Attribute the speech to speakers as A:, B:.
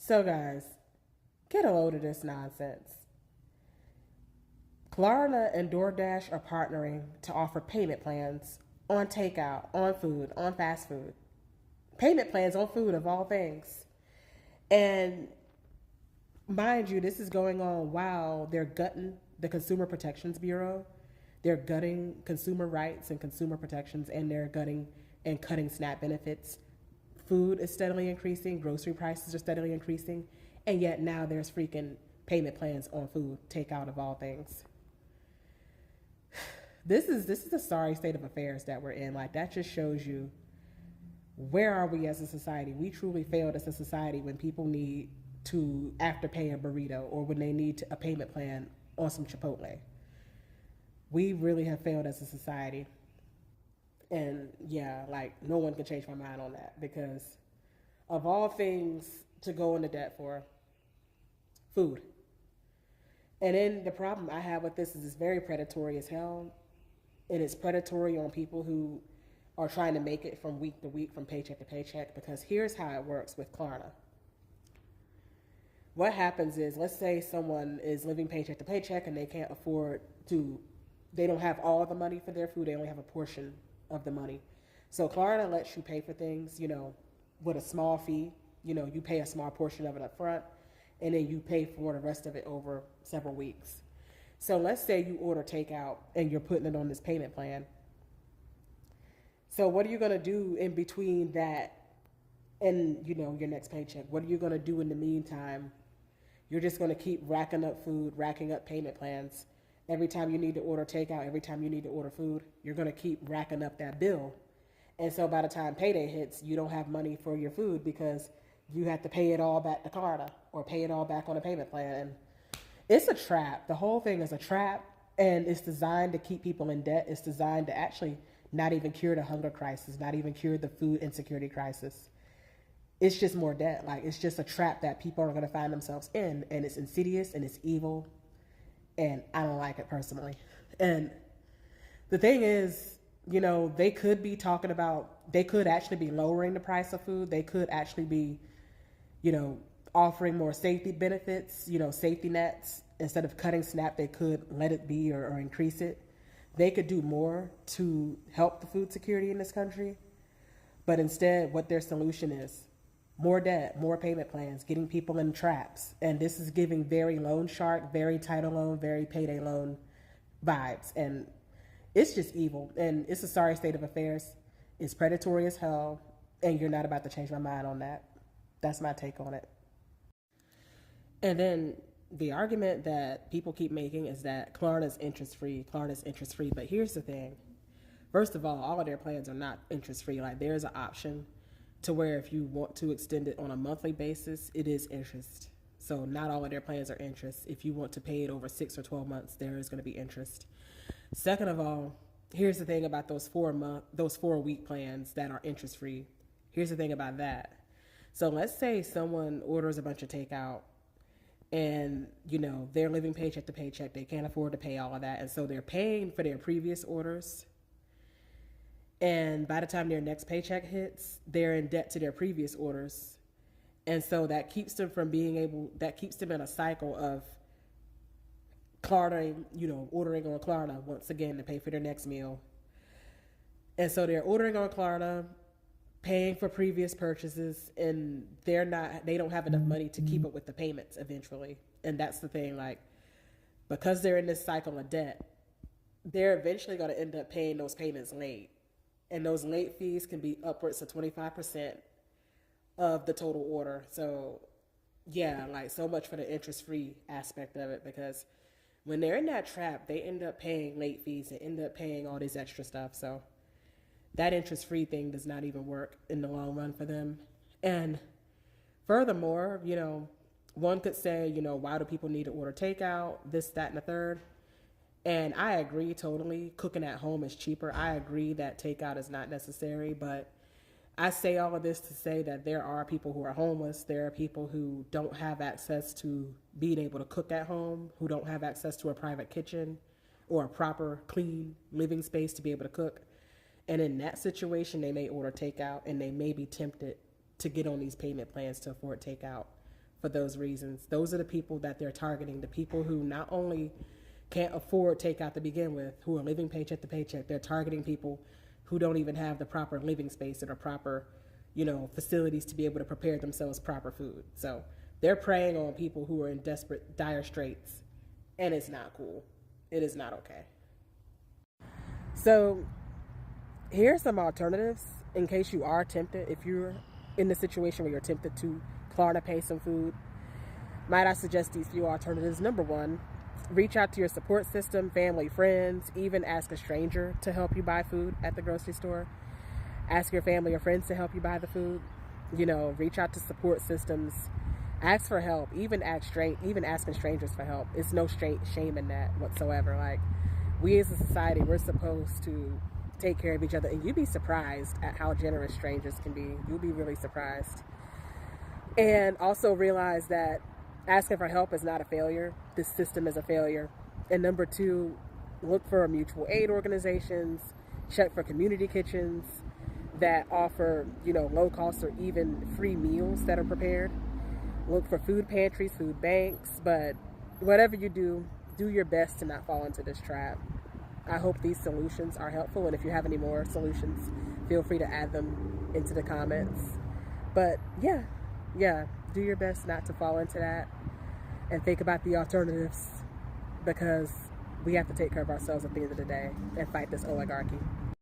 A: So, guys, get a load of this nonsense. Klarna and DoorDash are partnering to offer payment plans on takeout, on food, on fast food. Payment plans on food, of all things. And mind you, this is going on while they're gutting the Consumer Protections Bureau. They're gutting consumer rights and consumer protections, and they're gutting and cutting SNAP benefits. Food is steadily increasing, grocery prices are steadily increasing, and yet now there's freaking payment plans on food, takeout of all things. This is a sorry state of affairs that we're in. Like, that just shows you, where are we as a society? We truly failed as a society when people need to afterpay a burrito, or when they need a payment plan on some Chipotle. We really have failed as a society. And yeah, like, no one can change my mind on that, because of all things to go into debt for, food. And then the problem I have with this is it's very predatory as hell. And it's predatory on people who are trying to make it from week to week, from paycheck to paycheck, because here's how it works with Klarna. What happens is, let's say someone is living paycheck to paycheck and they can't afford to, they don't have all the money for their food, they only have a portion of the money. So Klarna lets you pay for things, with a small fee. You pay a small portion of it up front, and then you pay for the rest of it over several weeks. So let's say you order takeout and you're putting it on this payment plan. So what are you going to do in between that and, your next paycheck? What are you going to do in the meantime? You're just going to keep racking up food, racking up payment plans. Every time you need to order takeout, every time you need to order food, you're going to keep racking up that bill. And so by the time payday hits, you don't have money for your food, because you have to pay it all back to Klarna or pay it all back on a payment plan. And it's a trap. The whole thing is a trap, and it's designed to keep people in debt. It's designed to actually not even cure the hunger crisis, not even cure the food insecurity crisis. It's just more debt. Like, it's just a trap that people are going to find themselves in, and it's insidious and it's evil, and I don't like it personally. And the thing is, they could be talking about, they could actually be lowering the price of food. They could actually be, offering more safety benefits, safety nets. Instead of cutting SNAP, they could let it be, or increase it. They could do more to help the food security in this country. But instead, what their solution is: more debt, more payment plans, getting people in traps. And this is giving very loan shark, very title loan, very payday loan vibes. And it's just evil. And it's a sorry state of affairs. It's predatory as hell. And you're not about to change my mind on that. That's my take on it. And then the argument that people keep making is that Klarna's interest free. Klarna's interest free. But here's the thing. First of all of their plans are not interest free. Like, there's an option to where if you want to extend it on a monthly basis, it is interest. So not all of their plans are interest. If you want to pay it over 6 or 12 months, there is going to be interest. Second of all, here's the thing about those 4-week plans that are interest free. Here's the thing about that. So let's say someone orders a bunch of takeout, and they're living paycheck to paycheck. They can't afford to pay all of that, and so they're paying for their previous orders. And by the time their next paycheck hits, they're in debt to their previous orders. And so that keeps them in a cycle of Klarna, ordering on Klarna once again to pay for their next meal. And so they're ordering on Klarna, paying for previous purchases, and they don't have enough money to keep up with the payments eventually. And that's the thing, like, because they're in this cycle of debt, they're eventually going to end up paying those payments late. And those late fees can be upwards of 25% of the total order. So yeah, like, so much for the interest-free aspect of it, because when they're in that trap, they end up paying late fees and end up paying all this extra stuff. So that interest-free thing does not even work in the long run for them. And furthermore, one could say, why do people need to order takeout, this, that, and the third? And I agree totally. Cooking at home is cheaper. I agree that takeout is not necessary, but I say all of this to say that there are people who are homeless. There are people who don't have access to being able to cook at home, who don't have access to a private kitchen or a proper, clean living space to be able to cook. And in that situation, they may order takeout, and they may be tempted to get on these payment plans to afford takeout for those reasons. Those are the people that they're targeting, the people who not only can't afford takeout to begin with, who are living paycheck to paycheck. They're targeting people who don't even have the proper living space or proper, facilities to be able to prepare themselves proper food. So they're preying on people who are in desperate, dire straits, and it's not cool. It is not okay. So here's some alternatives in case you are tempted. If you're in the situation where you're tempted to Klarna pay some food, might I suggest these few alternatives? Number one, reach out to your support system, family, friends, even ask a stranger to help you buy food at the grocery store. Ask your family or friends to help you buy the food. Reach out to support systems. Ask for help. Even asking strangers for help. It's no shame in that whatsoever. Like, we as a society, we're supposed to take care of each other, and you'd be surprised at how generous strangers can be. You'll be really surprised. And also realize that asking for help is not a failure. This system is a failure. And number two, look for mutual aid organizations, check for community kitchens that offer, low cost or even free meals that are prepared. Look for food pantries, food banks, but whatever you do your best to not fall into this trap. I hope these solutions are helpful, and if you have any more solutions, feel free to add them into the comments. But yeah, do your best not to fall into that, and think about the alternatives, because we have to take care of ourselves at the end of the day and fight this oligarchy.